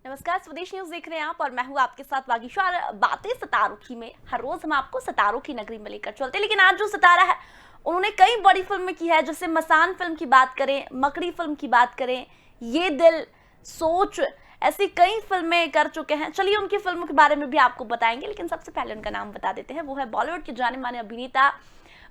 नमस्कार, स्वदेश न्यूज देख रहे हैं आप और मैं हूं आपके साथ वागीशा। और बातें सितारों की में हर रोज हम आपको सितारों की नगरी में लेकर चलते हैं, लेकिन आज जो सितारा है उन्होंने कई बड़ी फिल्में की है। जैसे मसान फिल्म की बात करें, मकड़ी फिल्म की बात करें, ये दिल, सोच, ऐसी कई फिल्में कर चुके हैं। चलिए उनकी फिल्मों के बारे में भी आपको बताएंगे, लेकिन सबसे पहले उनका नाम बता देते हैं। वो है बॉलीवुड के जाने माने अभिनेता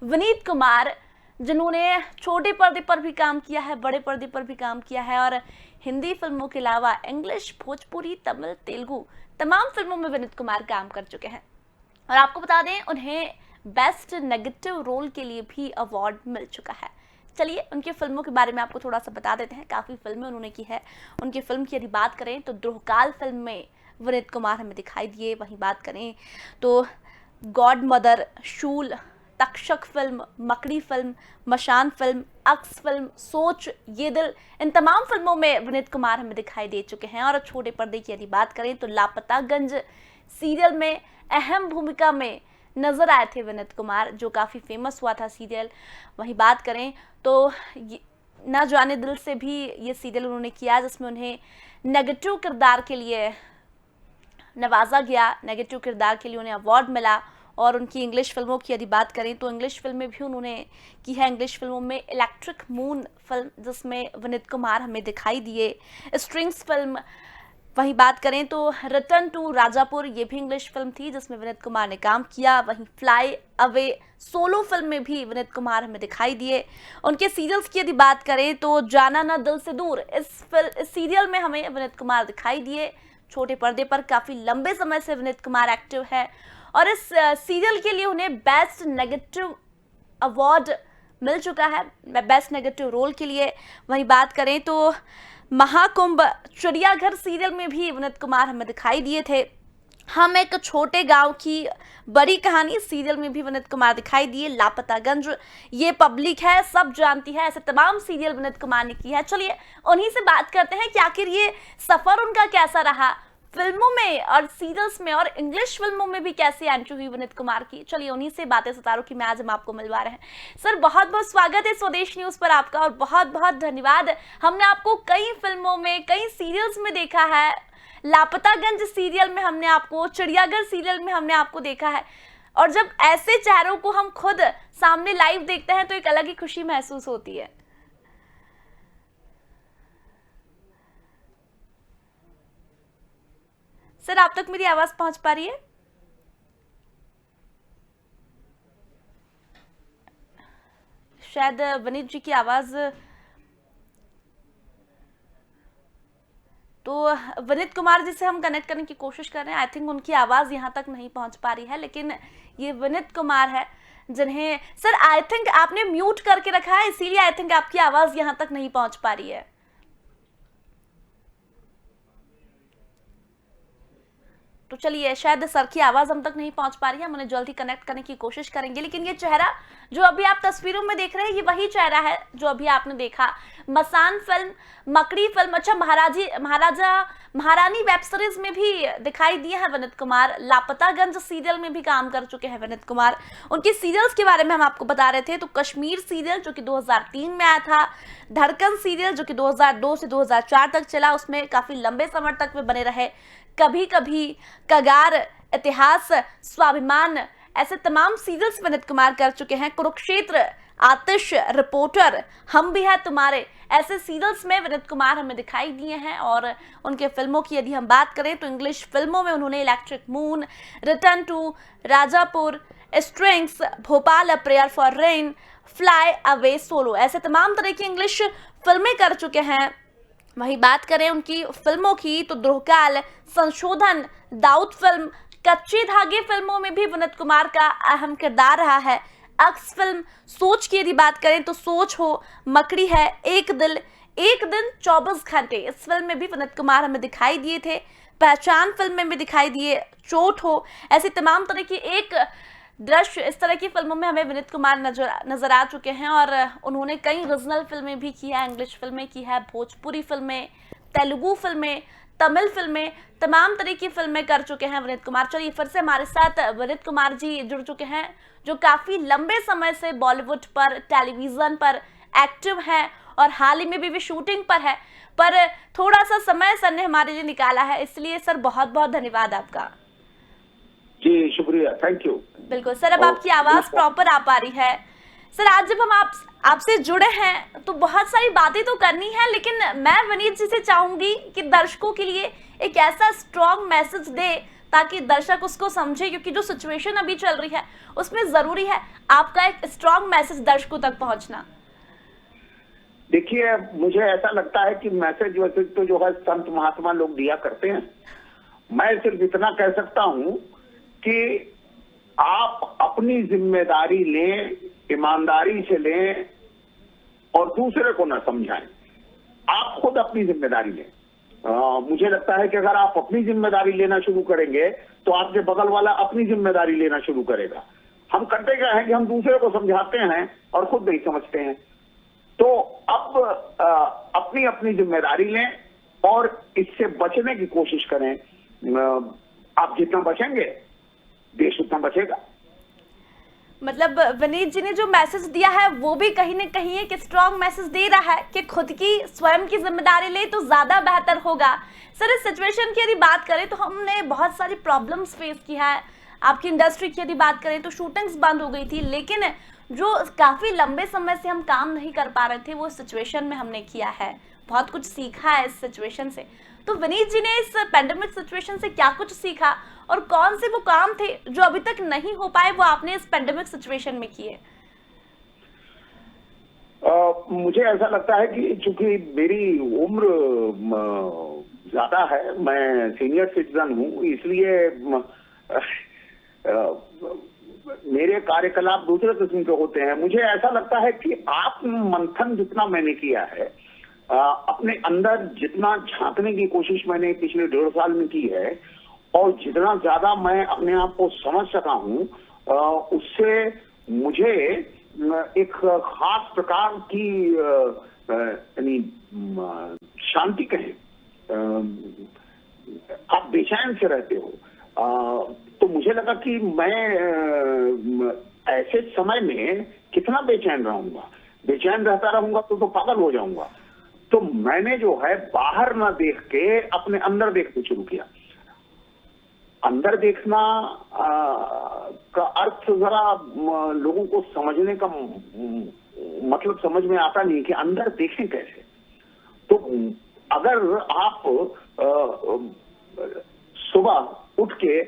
विनीत कुमार, जिन्होंने छोटे पर्दे पर भी काम किया है, बड़े पर्दे पर भी काम किया है और हिंदी फिल्मों के अलावा इंग्लिश, भोजपुरी, तमिल, तेलुगु तमाम फिल्मों में विनीत कुमार काम कर चुके हैं। और आपको बता दें, उन्हें बेस्ट नेगेटिव रोल के लिए भी अवार्ड मिल चुका है। चलिए उनकी फिल्मों के बारे में आपको थोड़ा सा बता देते हैं। काफ़ी फिल्में उन्होंने की है। उनकी फिल्म की यदि बात करें तो द्रोहकाल फिल्म में विनीत कुमार हमें दिखाई दिए। वहीं बात करें तो गॉड मदर, शूल, तक्षक फिल्म, मकड़ी फिल्म, मशान फिल्म, अक्स फिल्म, सोच, ये दिल, इन तमाम फिल्मों में विनीत कुमार हमें दिखाई दे चुके हैं। और छोटे पर्दे की यदि बात करें तो लापतागंज सीरियल में अहम भूमिका में नजर आए थे विनीत कुमार, जो काफ़ी फेमस हुआ था सीरियल। वहीं बात करें तो ना जाने दिल से भी ये सीरियल उन्होंने किया, जिसमें उन्हें नेगेटिव किरदार के लिए नवाजा गया, नेगेटिव किरदार के लिए उन्हें अवार्ड मिला। और उनकी इंग्लिश फिल्मों की यदि बात करें तो इंग्लिश फिल्में भी उन्होंने की है। इंग्लिश फिल्मों में इलेक्ट्रिक मून फिल्म, जिसमें विनीत कुमार हमें दिखाई दिए, स्ट्रिंग्स फिल्म। वहीं बात करें तो रिटर्न टू राजापुर, ये भी इंग्लिश फिल्म थी जिसमें विनीत कुमार ने काम किया। वहीं फ्लाई अवे सोलो फिल्म में भी विनीत कुमार हमें दिखाई दिए। उनके सीरियल्स की यदि बात करें तो जाना ना दिल से दूर, इस सीरियल में हमें विनीत कुमार दिखाई दिए। छोटे पर्दे पर काफ़ी लंबे समय से विनीत कुमार एक्टिव है और इस सीरियल के लिए उन्हें बेस्ट नेगेटिव अवार्ड मिल चुका है, बेस्ट नेगेटिव रोल के लिए। वहीं बात करें तो महाकुंभ, चिड़ियाघर सीरियल में भी विनीत कुमार हमें दिखाई दिए थे। हम एक छोटे गांव की बड़ी कहानी सीरियल में भी विनीत कुमार दिखाई दिए। लापतागंज, ये पब्लिक है, सब जानती है, ऐसे तमाम सीरियल विनीत कुमार ने की है। चलिए उन्हीं से बात करते हैं कि आखिर ये सफर उनका कैसा रहा, फिल्मों में और सीरियल्स में और इंग्लिश फिल्मों में भी कैसी एंट्री हुई विनीत कुमार की। चलिए उन्हीं से बातें सितारों की में आज हम आपको मिलवा रहे हैं। सर, बहुत बहुत स्वागत है स्वदेश न्यूज पर आपका और बहुत बहुत धन्यवाद। हमने आपको कई फिल्मों में, कई सीरियल्स में देखा है। लापतागंज सीरियल में हमने आपको, चिड़ियाघर सीरियल में हमने आपको देखा है। और जब ऐसे चेहरों को हम खुद सामने लाइव देखते हैं तो एक अलग ही खुशी महसूस होती है। सर, आप तक मेरी आवाज पहुंच पा रही है? शायद विनीत जी की आवाज, तो विनीत कुमार जी से हम कनेक्ट करने की कोशिश कर रहे हैं। आई थिंक उनकी आवाज यहाँ तक नहीं पहुंच पा रही है, लेकिन ये विनीत कुमार है जिन्हें, सर आई थिंक आपने म्यूट करके रखा है, इसीलिए आई थिंक आपकी आवाज यहाँ तक नहीं पहुंच पा रही है। तो चलिए, शायद सर की आवाज हम तक नहीं पहुंच पा रही है, हम उन्हें जल्द ही कनेक्ट करने की कोशिश करेंगे। लेकिन ये चेहरा जो अभी आप तस्वीरों में देख रहे हैं, ये वही चेहरा है जो अभी आपने देखा मसान फिल्म, मकड़ी फिल्म, अच्छा महारानी वेब सीरीज में भी दिखाई दिए हैं विनीत कुमार। लापतागंज सीरियल में भी काम कर चुके हैं विनीत कुमार। उनके सीरियल्स के बारे में हम आपको बता रहे थे तो कश्मीर सीरियल जो कि 2003 में आया था, धड़कन सीरियल जो कि 2002 से 2004 तक चला, उसमें काफी लंबे समय तक वे बने रहे। कभी कभी, कगार, इतिहास, स्वाभिमान, ऐसे तमाम सीरियल्स विनीत कुमार कर चुके हैं। कुरुक्षेत्र, आतिश, रिपोर्टर, हम भी हैं तुम्हारे, ऐसे सीरियल्स में विनीत कुमार हमें दिखाई दिए हैं। और उनके फिल्मों की यदि हम बात करें तो इंग्लिश फिल्मों में उन्होंने electric moon, return to Rajapur, strings, Bhopal, a prayer for rain, fly away solo, ऐसे तमाम तरह की इंग्लिश फिल्में कर चुके हैं। वहीं बात करें उनकी फिल्मों की तो द्रोहकाल, संशोधन, दाऊद फिल्म, कच्चे धागे फिल्मों में भी विनीत कुमार का अहम किरदार रहा है। अक्स फिल्म, सोच की यदि बात करें तो सोच हो, मकड़ी है, एक दिल, एक दिन 24 घंटे, इस फिल्म में भी विनीत कुमार हमें दिखाई दिए थे। पहचान फिल्म में भी दिखाई दिए, चोट हो, ऐसी तमाम तरह की एक दृश्य, इस तरह की फिल्मों में हमें विनीत कुमार नजर आ चुके हैं। और उन्होंने कई रीजनल फिल्में भी की है, इंग्लिश फिल्में की है, भोजपुरी फिल्में, तेलुगु फिल्में, तमिल फिल्में, तमाम तरह की फिल्में कर चुके हैं विनीत कुमार। चलिए फिर से हमारे साथ विनीत कुमार जी जुड़ चुके हैं, जो काफी लंबे समय से बॉलीवुड पर, टेलीविजन पर एक्टिव हैं और हाल ही में भी शूटिंग पर है, पर थोड़ा सा समय सर ने हमारे लिए निकाला है, इसलिए सर बहुत बहुत धन्यवाद आपका। जी शुक्रिया, थैंक यू। बिल्कुल सर, अब आपकी आवाज प्रॉपर आ पा रही है। सर आज जब हम आपसे जुड़े हैं तो बहुत सारी बातें तो करनी है, लेकिन मैं विनीत जी से चाहूंगी कि दर्शकों के लिए एक ऐसा स्ट्रॉन्ग मैसेज दे ताकि दर्शक उसको समझे, क्योंकि जो सिचुएशन अभी चल रही है उसमें जरूरी है आपका एक स्ट्रॉन्ग मैसेज दर्शकों तक पहुंचना। देखिए, मुझे ऐसा लगता है कि मैसेज वैसे तो जो है संत महात्मा लोग दिया करते हैं। मैं सिर्फ इतना कह सकता हूं कि आप अपनी जिम्मेदारी लें, ईमानदारी से लें और दूसरे को ना समझाएं। आप खुद अपनी जिम्मेदारी लें। मुझे लगता है कि अगर आप अपनी जिम्मेदारी लेना शुरू करेंगे तो आपके बगल वाला अपनी जिम्मेदारी लेना शुरू करेगा। हम करते क्या है कि हम दूसरे को समझाते हैं और खुद नहीं समझते हैं। तो अब अपनी अपनी जिम्मेदारी लें और इससे बचने की कोशिश करें। आप जितना बचेंगे देश उतना बचेगा। मतलब विनीत जी ने जो मैसेज दिया है वो भी कहीं ना कहीं एक स्ट्रॉन्ग मैसेज दे रहा है कि खुद की स्वयं की जिम्मेदारी ले तो ज्यादा बेहतर होगा। सर इस सिचुएशन की यदि बात करें तो हमने बहुत सारी प्रॉब्लम्स फेस की है। आपकी इंडस्ट्री की यदि बात करें तो शूटिंग्स बंद हो गई थी, लेकिन जो काफी लंबे समय से हम काम नहीं कर पा रहे थे वो सिचुएशन में हमने किया है, बहुत कुछ सीखा है इस सिचुएशन से। तो विनीत जी ने इस पेंडेमिक सिचुएशन से क्या कुछ सीखा और कौन से वो काम थे जो अभी तक नहीं हो पाए वो आपने इस पेंडेमिक सिचुएशन में किए? मुझे ऐसा लगता है कि चूंकि मेरी उम्र ज्यादा है, मैं सीनियर सिटीजन हूं, इसलिए मेरे कार्यकलाप दूसरे किस्म के होते हैं। मुझे ऐसा लगता है कि आत्म मंथन जितना मैंने किया है, अपने अंदर जितना झांकने की कोशिश मैंने पिछले 1.5 साल में की है और जितना ज्यादा मैं अपने आप को समझ सका हूं, उससे मुझे एक खास प्रकार की यानी शांति कहें, आप बेचैन से रहते हो। तो मुझे लगा कि मैं ऐसे समय में कितना बेचैन रहूंगा, बेचैन रहता रहूंगा तो पागल हो जाऊंगा। तो मैंने जो है बाहर ना देख के अपने अंदर देखना शुरू किया। अंदर देखना का अर्थ जरा लोगों को समझने का मतलब समझ में आता नहीं कि अंदर देखें कैसे। तो अगर आप सुबह उठ के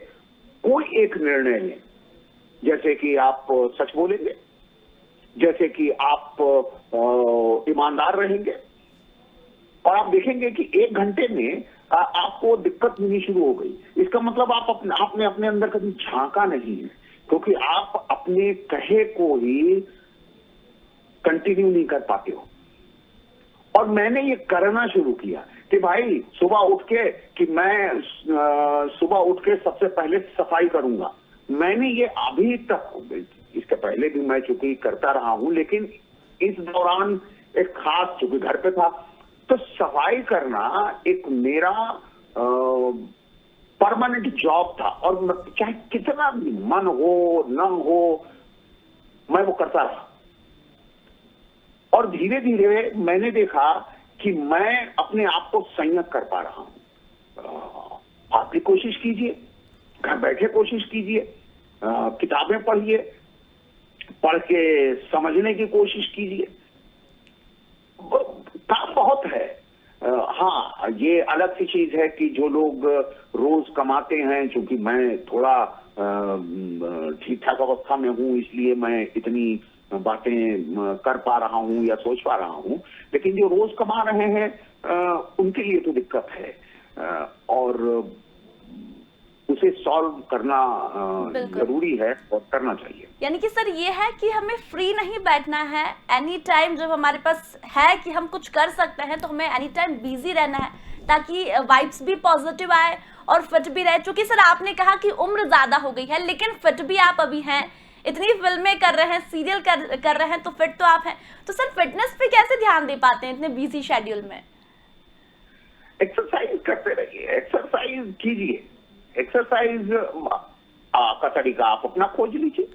कोई एक निर्णय लें, जैसे कि आप सच बोलेंगे, जैसे कि आप ईमानदार रहेंगे, और आप देखेंगे कि 1 घंटे में आपको दिक्कत मिलनी शुरू हो गई। इसका मतलब आपने अपने अंदर कभी झांका नहीं है, क्योंकि आप अपने कहे को ही कंटिन्यू नहीं कर पाते हो। और मैंने ये करना शुरू किया कि भाई सुबह उठ के कि मैं सुबह उठ के सबसे पहले सफाई करूंगा। मैंने ये अभी तक, इसके पहले भी मैं चूंकि करता रहा हूं, लेकिन इस दौरान एक खास, चूंकि घर पे था तो सफाई करना एक मेरा परमानेंट जॉब था, और चाहे कितना भी मन हो न हो मैं वो करता रहा। और धीरे धीरे मैंने देखा कि मैं अपने आप को संयत कर पा रहा हूं। आप भी कोशिश कीजिए, घर बैठे कोशिश कीजिए, किताबें पढ़िए, पढ़ के समझने की कोशिश कीजिए। काम बहुत है। हाँ, ये अलग सी चीज है कि जो लोग रोज कमाते हैं, क्योंकि मैं थोड़ा ठीक ठाक अवस्था में हूँ इसलिए मैं इतनी बातें कर पा रहा हूँ या सोच पा रहा हूँ, लेकिन जो रोज कमा रहे हैं उनके लिए तो दिक्कत है, और उसे सॉल्व करना जरूरी है और करना चाहिए। यानी कि सर ये है कि हमें फ्री नहीं बैठना है, एनी टाइम जब हमारे पास है कि हम कुछ कर सकते हैं तो हमें एनी टाइम बिजी रहना है, ताकि वाइब्स भी पॉजिटिव आए और फिट भी रहे। चूंकि सर आपने कहा कि उम्र ज्यादा हो गई है, लेकिन फिट भी आप अभी हैं, इतनी फिल्में कर रहे हैं, सीरियल कर रहे हैं, तो फिट तो आप हैं। तो सर फिटनेस पे कैसे ध्यान दे पाते हैं इतने बिजी शेड्यूल में? एक्सरसाइज करते रहिए, एक्सरसाइज कीजिए। एक्सरसाइज का तरीका आप अपना खोज लीजिए,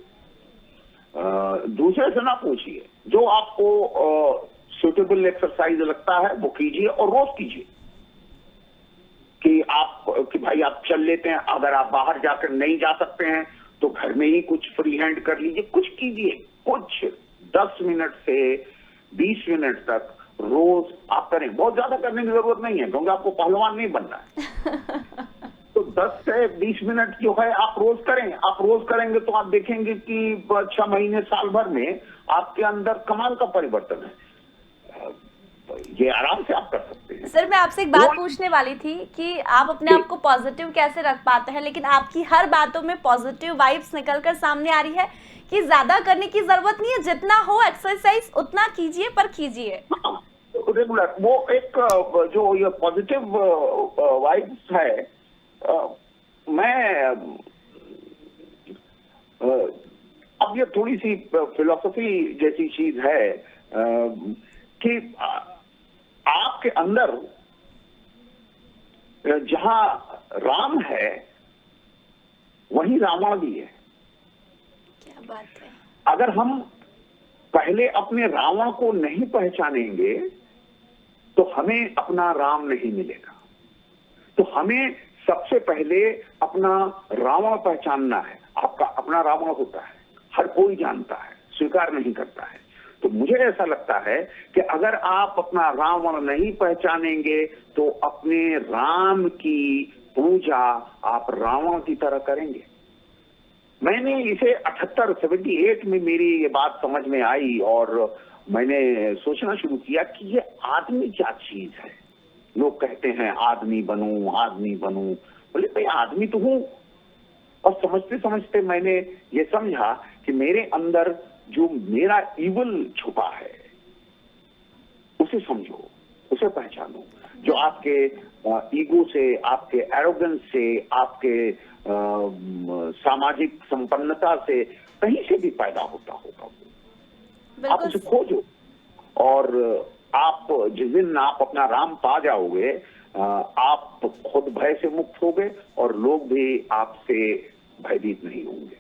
दूसरे से ना पूछिए। जो आपको सुटेबल एक्सरसाइज लगता है वो कीजिए और रोज कीजिए। कि भाई आप चल लेते हैं, अगर आप बाहर जाकर नहीं जा सकते हैं तो घर में ही कुछ फ्री हैंड कर लीजिए, कुछ कीजिए, कुछ 10 मिनट से 20 मिनट तक रोज आप करें। बहुत ज्यादा करने की जरूरत नहीं है क्योंकि आपको पहलवान नहीं बनना है। तो 10 से 20 मिनट जो है आप रोज करें। आप रोज करेंगे तो आप देखेंगे कि 6 महीने साल भर में आपके अंदर कमाल का परिवर्तन है। ये आराम से आप कर सकते हैं। सर मैं आपसे एक बात पूछने वाली थी कि आप अपने आप को पॉजिटिव कैसे रख पाते हैं, लेकिन आपकी हर बातों में पॉजिटिव वाइब्स निकलकर सामने आ रही है कि ज्यादा करने की जरूरत नहीं है, जितना हो एक्सरसाइज उतना कीजिए, पर कीजिए रेगुलर। वो एक जो ये पॉजिटिव वाइब्स है, मैं अब ये थोड़ी सी फिलॉसफी जैसी चीज है कि आपके अंदर जहां राम है वहीं रावण भी है। क्या बात है। अगर हम पहले अपने रावण को नहीं पहचानेंगे तो हमें अपना राम नहीं मिलेगा। तो हमें सबसे पहले अपना रावण पहचानना है। आपका अपना रावण होता है, हर कोई जानता है, स्वीकार नहीं करता है। तो मुझे ऐसा लगता है कि अगर आप अपना रावण नहीं पहचानेंगे तो अपने राम की पूजा आप रावण की तरह करेंगे। मैंने इसे 78 में मेरी ये बात समझ में आई और मैंने सोचना शुरू किया कि ये आदमी क्या चीज है। लोग कहते हैं आदमी बनूं, आदमी बनूं। बोले भाई आदमी तो हूं। और समझते समझते मैंने ये समझा कि मेरे अंदर जो मेरा इवल छुपा है उसे समझो, उसे पहचानो, जो आपके ईगो से, आपके एरोगेंस से, आपके सामाजिक संपन्नता से कहीं से भी पैदा होता होगा। आप उसे खोजो और आप जिस दिन आप अपना राम पा जाओगे आप खुद भय से मुक्त होगे और लोग भी आपसे भयभीत नहीं होंगे।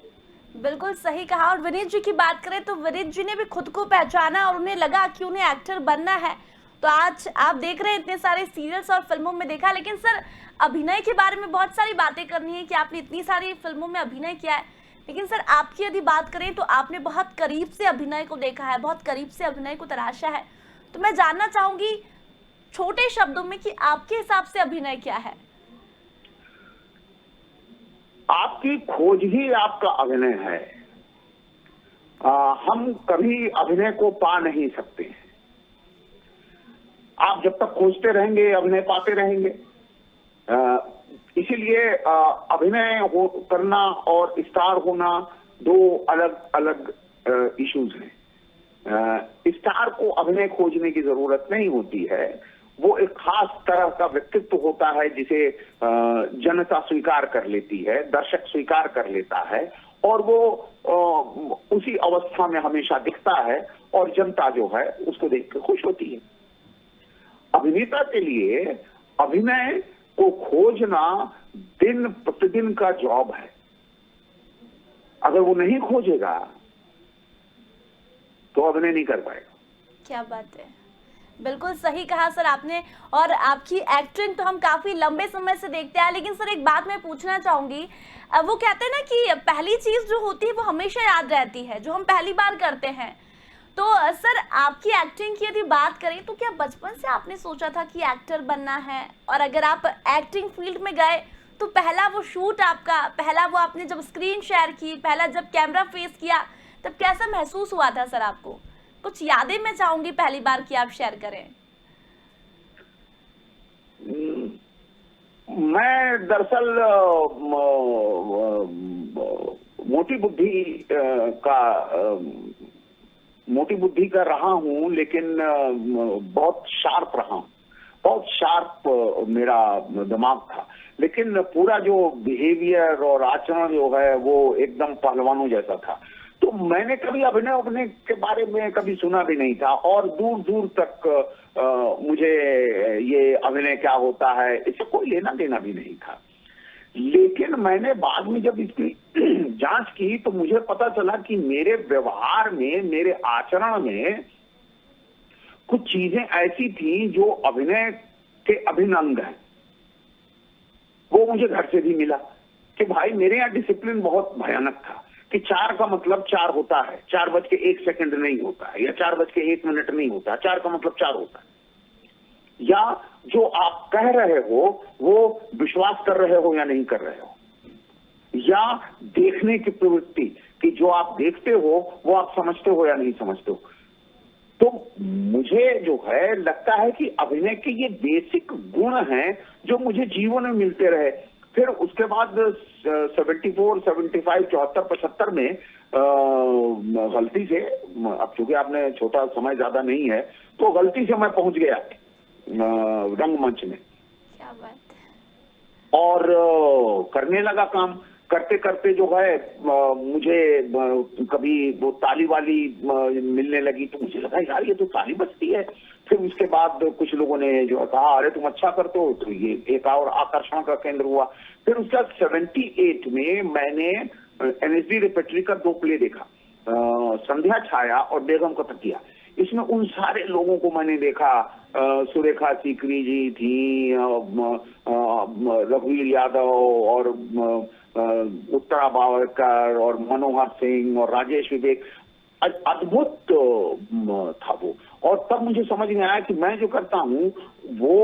बिल्कुल सही कहा। और विनीत जी की बात करें तो विनीत जी ने भी खुद को पहचाना और उन्हें लगा कि उन्हें एक्टर बनना है। तो आज आप देख रहे हैं इतने सारे सीरियल्स और फिल्मों में देखा, लेकिन सर अभिनय के बारे में बहुत सारी बातें करनी है कि आपने इतनी सारी फिल्मों में अभिनय किया है, लेकिन सर आपकी यदि बात करें तो आपने बहुत करीब से अभिनय को देखा है, बहुत करीब से अभिनय को तराशा है। तो मैं जानना चाहूंगी छोटे शब्दों में कि आपके हिसाब से अभिनय क्या है? आपकी खोज ही आपका अभिनय है। हम कभी अभिनय को पा नहीं सकते हैं। आप जब तक खोजते रहेंगे अभिनय पाते रहेंगे। इसीलिए अभिनय करना और स्टार होना दो अलग अलग इश्यूज हैं। स्टार को अभिनय खोजने की जरूरत नहीं होती है। वो एक खास तरह का व्यक्तित्व होता है जिसे जनता स्वीकार कर लेती है, दर्शक स्वीकार कर लेता है और वो उसी अवस्था में हमेशा दिखता है और जनता जो है उसको देख कर खुश होती है। अभिनेता के लिए अभिनय को खोजना दिन प्रतिदिन का जॉब है। अगर वो नहीं खोजेगा तो अभिनय नहीं कर पाएगा। क्या बात है, बिल्कुल सही कहा सर आपने। और आपकी एक्टिंग तो हम काफी लंबे समय से देखते हैं, लेकिन सर एक बात मैं पूछना चाहूंगी, वो कहते हैं ना कि पहली चीज जो होती है वो हमेशा याद रहती है, जो हम पहली बार करते हैं। तो सर आपकी एक्टिंग की यदि बात करें तो क्या बचपन से आपने सोचा था कि एक्टर बनना है? और अगर आप एक्टिंग फील्ड में गए तो पहला वो शूट आपका, पहला वो आपने जब स्क्रीन शेयर की, पहला जब कैमरा फेस किया, तब कैसा महसूस हुआ था सर आपको? कुछ यादें मैं चाहूंगी पहली बार की आप शेयर करें। मैं दरअसल मोटी बुद्धि का रहा हूं, लेकिन बहुत शार्प रहा हूं। बहुत शार्प मेरा दिमाग था, लेकिन पूरा जो बिहेवियर और आचरण जो है वो एकदम पहलवानों जैसा था। तो मैंने कभी अभिनय के बारे में कभी सुना भी नहीं था और दूर दूर तक मुझे ये अभिनय क्या होता है इससे कोई लेना देना भी नहीं था। लेकिन मैंने बाद में जब इसकी जांच की तो मुझे पता चला कि मेरे व्यवहार में, मेरे आचरण में कुछ चीजें ऐसी थी जो अभिनय के अभिन्न अंग हैं। वो मुझे घर से भी मिला कि भाई मेरे यहाँ डिसिप्लिन बहुत भयानक था कि 4 का मतलब 4 होता है, 4:01 नहीं होता है, या 4:01 नहीं होता है, 4 का मतलब 4 होता है। या जो आप कह रहे हो वो विश्वास कर रहे हो या नहीं कर रहे हो, या देखने की प्रवृत्ति कि जो आप देखते हो वो आप समझते हो या नहीं समझते हो। तो मुझे जो है लगता है कि अभिनय के ये बेसिक गुण हैं जो मुझे जीवन में मिलते रहे। फिर उसके बाद 74, 75, 74, 75 में गलती से, अब चूंकि आपने छोटा समय ज्यादा नहीं है, तो गलती से मैं पहुंच गया रंगमंच में। क्या बात है। और करने लगा काम। करते करते जो है मुझे कभी वो ताली वाली मिलने लगी, तो मुझे लगा यार ये तो ताली बजती है। फिर उसके बाद कुछ लोगों ने जो कहा अरे तुम अच्छा करते हो, तो ये एक और आकर्षण का केंद्र हुआ। फिर उसके बाद 78 में मैंने NSD रेपेट्री का 2 प्ले देखा, संध्या छाया और बेगम का तकिया। इसमें उन सारे लोगों को मैंने देखा, सुरेखा सीकरी जी थी, रघुवीर यादव और उत्तरा बावरकर और मनोहर सिंह और राजेश विवेक। अद्भुत था वो। और तब मुझे समझ में आया कि मैं जो करता हूँ वो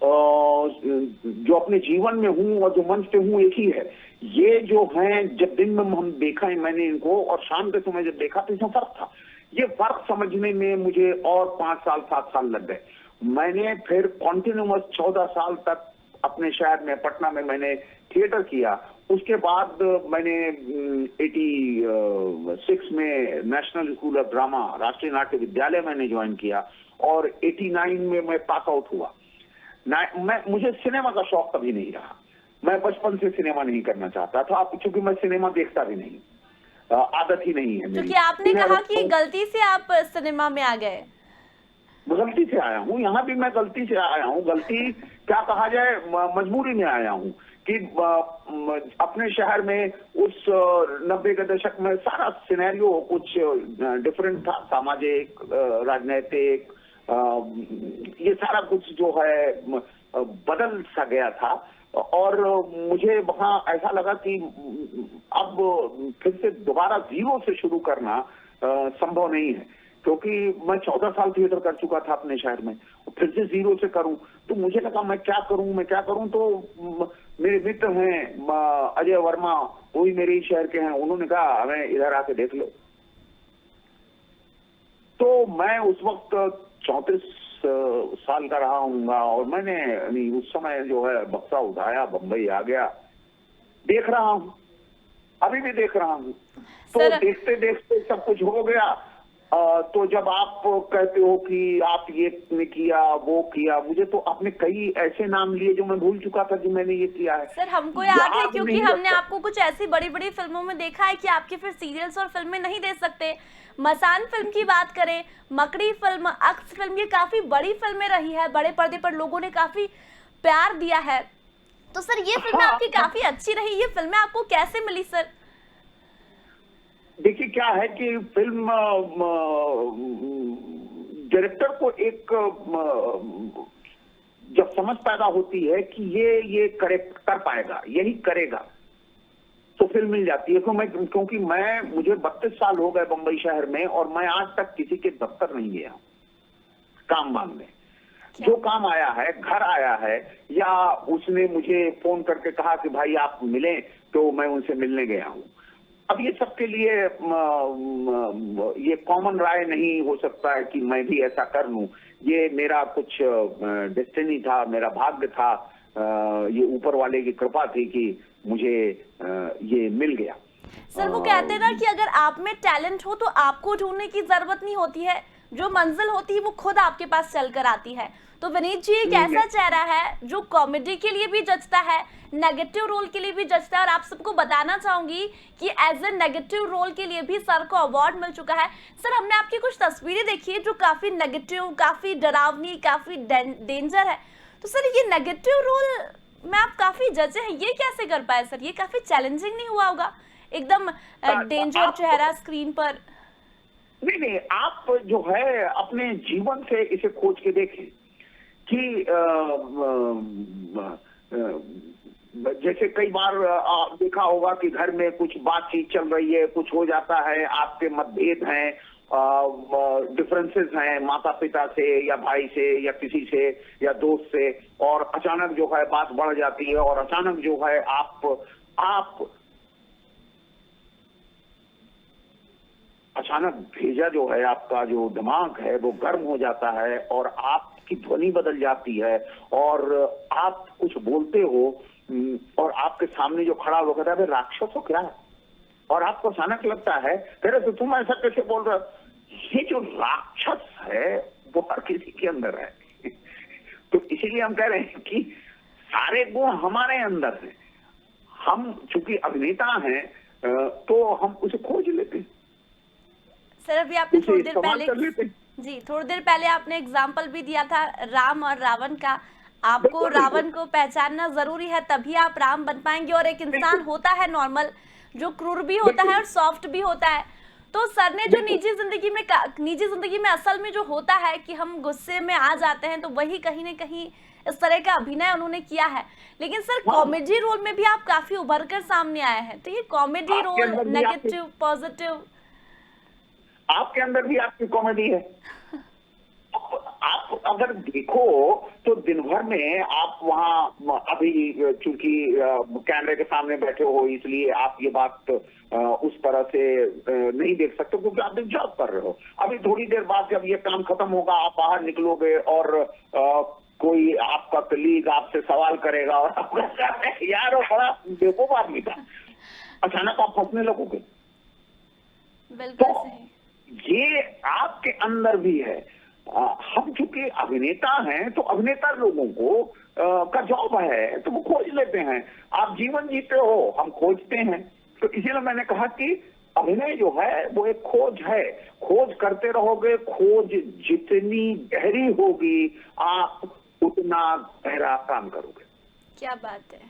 जो अपने जीवन में हूँ और जो मंच पे हूँ एक ही है। ये जो है जब दिन में हम देखा है मैंने इनको, और शाम के समय जब देखा तो इसमें फर्क था। ये फर्क समझने में मुझे और 5 साल 7 साल लग गए। मैंने फिर कॉन्टिन्यूअस 14 साल तक अपने शहर में पटना में मैंने थिएटर किया। उसके बाद मैंने 86 में नेशनल स्कूल ऑफ ड्रामा, राष्ट्रीय नाट्य विद्यालय मैंने ज्वाइन किया, और 89 में मैं पास आउट हुआ। मुझे सिनेमा का शौक कभी नहीं रहा। मैं बचपन से सिनेमा नहीं करना चाहता था, क्योंकि मैं सिनेमा देखता भी नहीं, आदत ही नहीं है मेरी। क्योंकि आपने कहा कि गलती से आप सिनेमा में आ गए। गलती से आया हूँ, यहाँ भी मैं गलती से आया हूँ। गलती क्या कहा जाए, मजबूरी में आया हूँ कि अपने शहर में उस 90 के दशक में सारा सिनेरियो कुछ डिफरेंट था, सामाजिक, राजनीतिक, ये सारा कुछ जो है बदल सा गया था। और मुझे वहां ऐसा लगा कि अब फिर से दोबारा जीरो से शुरू करना संभव नहीं है, क्योंकि मैं 14 साल थिएटर कर चुका था अपने शहर में, फिर से जीरो से करूं तो मुझे लगा मैं क्या करूं। तो मेरे मित्र हैं अजय वर्मा, वो भी मेरे ही शहर के हैं, उन्होंने कहा हमें इधर आके देख लो। तो मैं उस वक्त 34 साल का रहा हूँगा, और मैंने उस समय जो है बक्सा उठाया, बंबई आ गया। देख रहा हूँ, अभी भी देख रहा हूँ। तो देखते देखते सब कुछ हो गया। तो जब आप कहते हो कि आप ये किया वो किया, मुझे तो आपने कई ऐसे नाम लिए जो मैं भूल चुका था कि मैंने ये किया है। सर हमको याद है, क्योंकि हमने आपको कुछ ऐसी बड़ी बड़ी फिल्मों में देखा है कि आपके फिर सीरियल्स और फिल्में नहीं दे सकते। मसान फिल्म की बात करें, मकड़ी फिल्म, अक्स फिल्म, ये काफी बड़ी फिल्में रही है, बड़े पर्दे पर लोगों ने काफी प्यार दिया है। तो सर ये फिल्में आपकी काफी अच्छी रही, ये फिल्में आपको कैसे मिली सर? देखिए क्या है कि फिल्म डायरेक्टर को एक जब समझ पैदा होती है कि ये कर पाएगा, यही करेगा, तो फिल्म मिल जाती है। क्योंकि मुझे 32 साल हो गए बंबई शहर में, और मैं आज तक किसी के दफ्तर नहीं गया काम मांगने। जो काम आया है, घर आया है, या उसने मुझे फोन करके कहा कि भाई आप मिलें, तो मैं उनसे मिलने गया हूं। अब ये सबके लिए ये कॉमन राय नहीं हो सकता है कि मैं भी ऐसा कर लूं। ये मेरा कुछ डेस्टिनी था, मेरा भाग्य था, ये ऊपर वाले की कृपा थी कि मुझे ये मिल गया। सर वो कहते हैं ना कि अगर आप में टैलेंट हो तो आपको ढूंढने की जरूरत नहीं होती है, जो मंजिल होती है वो खुद आपके पास चलकर आती है। तो विनीत जी एक ऐसा चेहरा है जो कॉमेडी के लिए भी जचता है, नेगेटिव रोल के लिए भी जचता है, और आप सबको बताना चाहूंगी कि एज ए नेगेटिव रोल के लिए भी सर को अवार्ड मिल चुका है। सर हमने आपकी कुछ तस्वीरें देखी है जो काफी नेगेटिव, काफी डरावनी, काफी डेंजर है। तो सर ये नेगेटिव रोल में आप काफी जजे हैं, ये कैसे कर पाए सर? ये काफी चैलेंजिंग नहीं हुआ होगा, एकदम डेंजर चेहरा स्क्रीन पर? नहीं नहीं, आप जो है अपने जीवन से इसे खोज के देखें कि जैसे कई बार आप देखा होगा कि घर में कुछ बातचीत चल रही है, कुछ हो जाता है, आपके मतभेद हैं, डिफरेंसेस हैं माता पिता से या भाई से या किसी से या दोस्त से, और अचानक जो है बात बढ़ जाती है और अचानक जो है आप अचानक भेजा जो है, आपका जो दिमाग है वो गर्म हो जाता है और आपकी ध्वनि बदल जाती है और आप कुछ बोलते हो और आपके सामने जो खड़ा हुआ कहता है राक्षस हो क्या, और आपको अचानक लगता है कह रहे तो तुम ऐसा कैसे बोल रहे हो। ये जो राक्षस है वो हर किसी के अंदर है। तो इसीलिए हम कह रहे हैं कि सारे गुण हमारे अंदर हैं, हम चूंकि अभिनेता हैं तो हम उसे खोज लेते हैं। सर अभी आपने उसे थोड़ी देर इस्तेमाल कर लेते पहले, हैं। जी थोड़ी देर पहले आपने एग्जाम्पल भी दिया था राम और रावण का। आपको बिल्कुल रावण बिल्कुल को पहचानना जरूरी है, तभी आप राम बन पाएंगे। और एक इंसान बिल्कुल होता है नॉर्मल, जो क्रूर भी होता है बिल्कुल और सॉफ्ट भी होता है। तो सर ने जो बिल्कुल निजी जिंदगी में असल में जो होता है कि हम गुस्से में आ जाते हैं, तो वही कहीं ना कहीं इस तरह का अभिनय उन्होंने किया है। लेकिन सर हाँ, कॉमेडी रोल में भी आप काफी उभर कर सामने आए हैं, तो ये कॉमेडी आपके रोल, अंदर भी आपकी नेगेटिव पॉजिटिव। आपके अंदर भी आपकी कॉमेडी है। आप अगर देखो तो दिन भर में आप वहां अभी चूंकि कैमरे के सामने बैठे हो इसलिए आप ये बात उस तरह से नहीं देख सकते क्योंकि आप एक जॉब कर रहे हो। अभी थोड़ी देर बाद जब ये काम खत्म होगा आप बाहर निकलोगे और कोई आपका कलीग आपसे सवाल करेगा और आप यार वो बड़ा बेवकूफ आदमी था, अचानक आप हंसने लगोगे। बिल्कुल तो सही। ये आपके अंदर भी है। हम चूंकि अभिनेता हैं तो अभिनेता लोगों को का जॉब है तो वो खोज लेते हैं। आप जीवन जीते हो, हम खोजते हैं। तो इसीलिए मैंने कहा कि अभिनय जो है वो एक खोज है। खोज करते रहोगे, खोज जितनी गहरी होगी आप उतना गहरा काम करोगे। क्या बात है,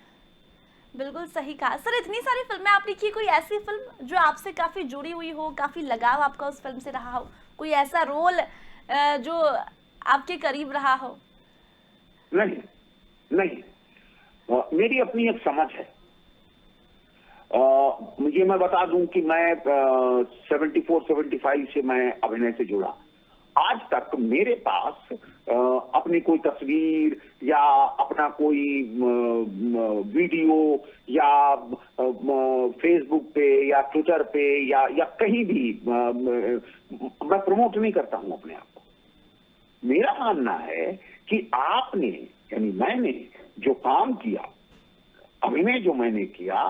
बिल्कुल सही कहा सर। इतनी सारी फिल्में आपने की, कोई ऐसी फिल्म जो आपसे काफी जुड़ी हुई हो, काफी लगाव आपका उस फिल्म से रहा हो, कोई ऐसा रोल जो आपके करीब रहा हो? नहीं नहीं, मेरी अपनी एक समझ है। मुझे मैं बता दूं कि मैं 74-75 से मैं अभिनय से जुड़ा। आज तक मेरे पास अपनी कोई तस्वीर या अपना कोई वीडियो या फेसबुक पे या ट्विटर पे या कहीं भी मैं प्रमोट नहीं करता हूं अपने आप को। मेरा मानना है कि आपने यानी मैंने जो काम किया, अभिनय जो मैंने किया,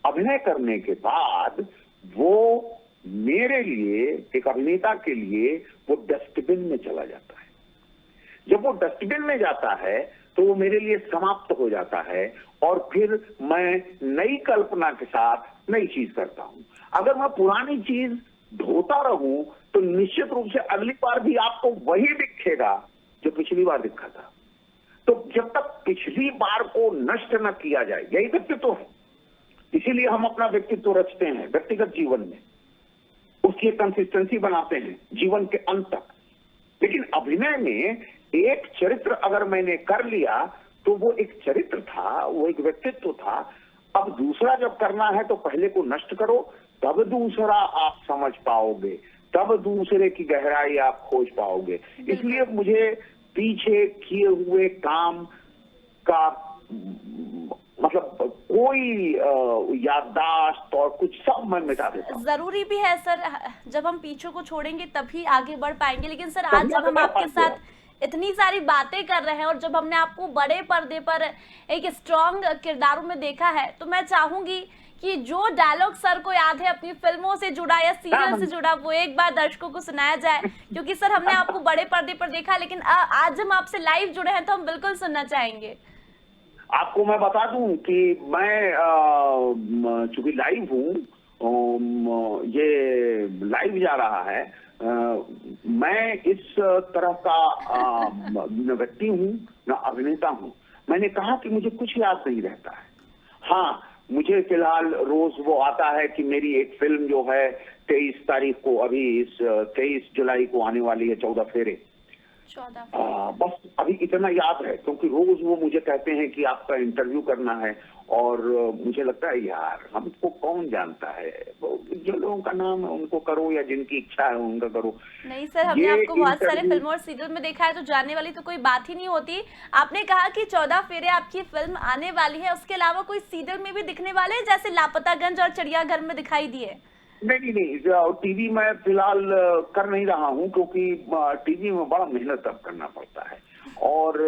अभिनय करने के बाद वो मेरे लिए, एक अभिनेता के लिए, वो डस्टबिन में चला जाता है। जब वो डस्टबिन में जाता है तो वो मेरे लिए समाप्त हो जाता है और फिर मैं नई कल्पना के साथ नई चीज करता हूं। अगर मैं पुरानी चीज ढोता रहूं तो निश्चित रूप से अगली बार भी आपको वही दिखेगा जो पिछली बार दिखा था। तो जब तक पिछली बार को नष्ट न किया जाए, यही व्यक्तित्व है। इसीलिए हम अपना व्यक्तित्व रचते हैं व्यक्तिगत जीवन में, उसकी कंसिस्टेंसी बनाते हैं जीवन के अंत तक। लेकिन अभिनय में एक चरित्र अगर मैंने कर लिया तो वो एक चरित्र था, वो एक व्यक्तित्व था। अब दूसरा जब करना है तो पहले को नष्ट करो, तब दूसरा आप समझ पाओगे, तब दूसरे की गहराई आप खोज पाओगे। इसलिए मुझे पीछे किए हुए काम का मतलब कोई याददाश्त और कुछ सब मैं मिटा देता हूं। जरूरी भी है सर, जब हम पीछे को छोड़ेंगे तभी आगे बढ़ पाएंगे। लेकिन सर आज तभी जब आगे हम बढ़ आपके पाएंगे आप। साथ इतनी सारी बातें कर रहे हैं और जब हमने आपको बड़े पर्दे पर एक स्ट्रॉन्ग किरदारों में देखा है, तो मैं चाहूंगी कि जो डायलॉग सर को याद है अपनी फिल्मों से जुड़ा या सीरियल से जुड़ा, वो एक बार दर्शकों को सुनाया जाए। क्योंकि सर हमने आपको बड़े पर्दे पर देखा, लेकिन आज हम आपसे लाइव जुड़े हैं तो हम बिल्कुल सुनना चाहेंगे। आपको मैं बता दूं कि मैं चूंकि लाइव हूं, ये लाइव जा रहा है, मैं इस तरह का न व्यक्ति हूं न अभिनेता हूं। मैंने कहा कि मुझे कुछ याद नहीं रहता है। हाँ, मुझे फिलहाल रोज वो आता है कि मेरी एक फिल्म जो है 23 तारीख को, अभी इस 23 जुलाई को आने वाली है, 14 फेरे। 14 बस अभी इतना याद है, क्योंकि रोज वो मुझे कहते हैं कि आपका इंटरव्यू करना है, और मुझे लगता है यार हमको कौन जानता है, जो लोगों का नाम है उनको करो, या जिनकी इच्छा है उनका करो। नहीं सर, हमने ये आपको बहुत सारे इंटरव्यू फिल्मों और सीरियल में देखा है, तो जानने वाली तो कोई बात ही नहीं होती। आपने कहा कि 14 फेरे आपकी फिल्म आने वाली है, उसके अलावा कोई सीरियल में भी दिखने वाले हैं, जैसे लापतागंज और चिड़ियाघर में दिखाई दिए? नहीं, टीवी में फिलहाल कर नहीं रहा हूँ, क्योंकि टीवी में बड़ा मेहनत अब करना पड़ता है, और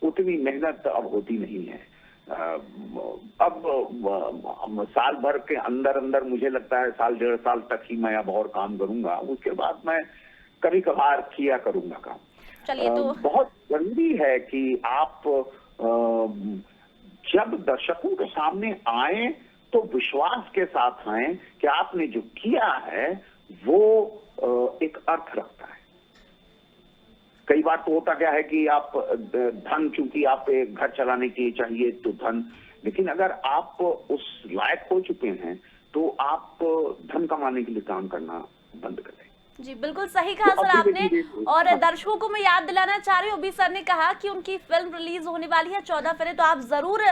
उतनी मेहनत अब होती नहीं है। अब साल भर के अंदर अंदर मुझे लगता है साल 1.5 साल तक ही मैं अब और काम करूंगा, उसके बाद मैं कभी कभार किया करूंगा काम। चलिए, तो बहुत जरूरी है कि आप जब दर्शकों के सामने आए तो विश्वास के साथ आए कि आपने जो किया है वो एक अर्थ रखता है। कई बार तो होता क्या है कि आप धन, चूंकि आप एक घर चलाने के लिए चाहिए तो धन, लेकिन अगर आप उस लायक हो चुके हैं तो आप धन कमाने के लिए काम करना बंद कर दें। जी बिल्कुल सही कहा सर आपने। और दर्शकों को मैं याद दिलाना चाह रही हूँ, अभी सर ने कहा कि उनकी फिल्म रिलीज होने वाली है 14 फेरे, तो आप जरूर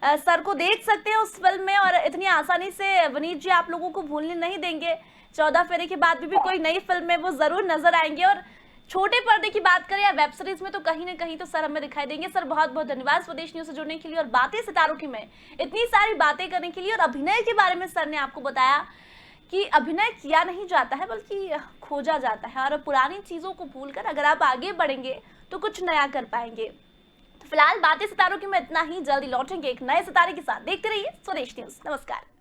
सर को देख सकते हैं उस फिल्म में, और इतनी आसानी से वनीत जी आप लोगों को भूलने नहीं देंगे। 14 फेरे के बाद भी कोई नई फिल्म में वो जरूर नजर आएंगे, और छोटे पर्दे की बात करें या वेब सीरीज में तो कहीं ना कहीं तो सर हमें दिखाई देंगे। सर बहुत बहुत धन्यवाद स्वदेश न्यूज से जुड़ने के लिए और बातें सितारों की में इतनी सारी बातें करने के लिए। और अभिनय के बारे में सर ने आपको बताया कि अभिनय किया नहीं जाता है बल्कि खोजा जाता है, और पुरानी चीजों को भूलकर अगर आप आगे बढ़ेंगे तो कुछ नया कर पाएंगे। तो फिलहाल बातें सितारों की में इतना ही, जल्दी लौटेंगे एक नए सितारे के साथ। देखते रहिए स्वदेश न्यूज। नमस्कार।